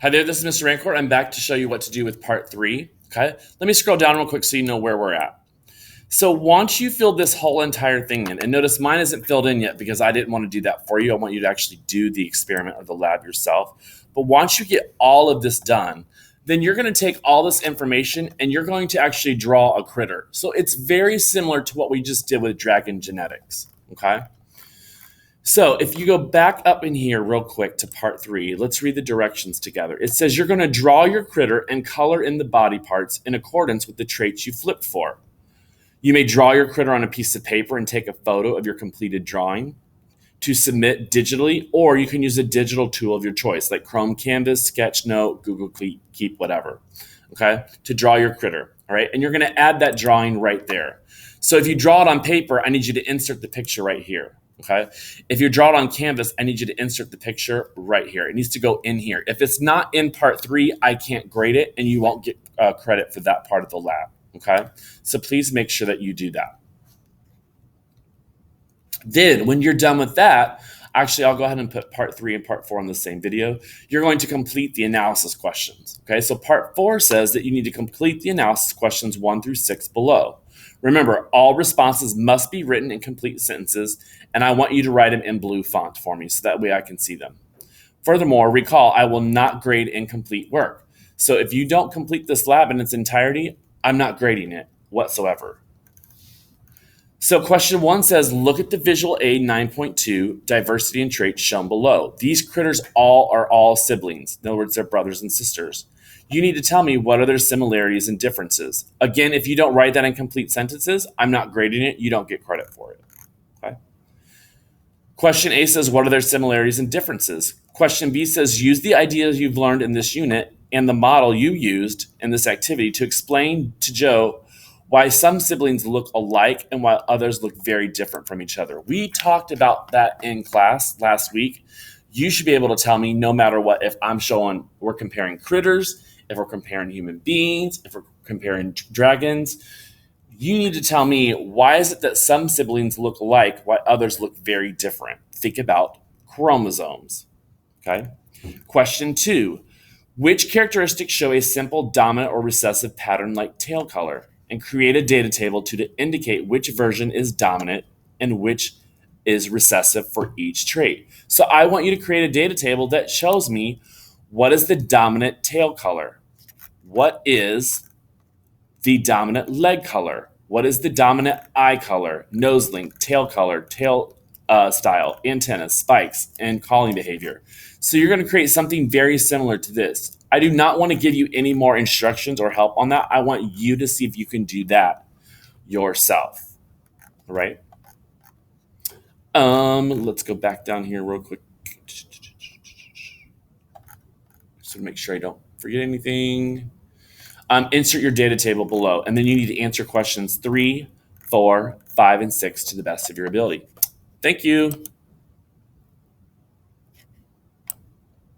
Hi there, this is Mr. Rancourt. I'm back to show you what to do with part 3. Okay, let me scroll down real quick so you know where we're at. So once you fill this whole entire thing in, and notice mine isn't filled in yet because I didn't want to do that for you. I want you to actually do the experiment or the lab yourself. But once you get all of this done, then you're going to take all this information and you're going to actually draw a critter. So it's very similar to what we just did with dragon genetics. Okay. So if you go back up in here real quick to part 3, let's read the directions together. It says you're going to draw your critter and color in the body parts in accordance with the traits you flipped for. You may draw your critter on a piece of paper and take a photo of your completed drawing to submit digitally, or you can use a digital tool of your choice, like Chrome Canvas, Sketchnote, Google Keep, whatever, okay, to draw your critter, all right? And you're going to add that drawing right there. So if you draw it on paper, I need you to insert the picture right here, okay? If you draw it on Canvas, I need you to insert the picture right here. It needs to go in here. If it's not in part 3, I can't grade it, and you won't get credit for that part of the lab, okay? So please make sure that you do that. Then, when you're done with that, actually, I'll go ahead and put part 3 and part 4 in the same video. You're going to complete the analysis questions. Okay, so part 4 says that you need to complete the analysis questions 1 through 6 below. Remember, all responses must be written in complete sentences, and I want you to write them in blue font for me so that way I can see them. Furthermore, recall, I will not grade incomplete work. So if you don't complete this lab in its entirety, I'm not grading it whatsoever. So question 1 says, look at the visual aid 9.2, diversity and traits shown below. These critters are all siblings. In other words, they're brothers and sisters. You need to tell me what are their similarities and differences. Again, if you don't write that in complete sentences, I'm not grading it. You don't get credit for it. Okay. Question A says, what are their similarities and differences? Question B says, use the ideas you've learned in this unit and the model you used in this activity to explain to Joe why some siblings look alike and why others look very different from each other. We talked about that in class last week. You should be able to tell me no matter what, if I'm showing we're comparing critters, if we're comparing human beings, if we're comparing dragons, you need to tell me why is it that some siblings look alike while others look very different. Think about chromosomes. Okay. Question 2, which characteristics show a simple dominant or recessive pattern like tail color? And create a data table to indicate which version is dominant and which is recessive for each trait. So I want you to create a data table that shows me what is the dominant tail color, what is the dominant leg color, what is the dominant eye color, nose length, tail color, tail style, antennas, spikes, and calling behavior. So you're going to create something very similar to this. I do not want to give you any more instructions or help on that. I want you to see if you can do that yourself. All right. Let's go back down here real quick. Just to make sure I don't forget anything. Insert your data table below, and then you need to answer questions 3, 4, 5, and 6 to the best of your ability. Thank you.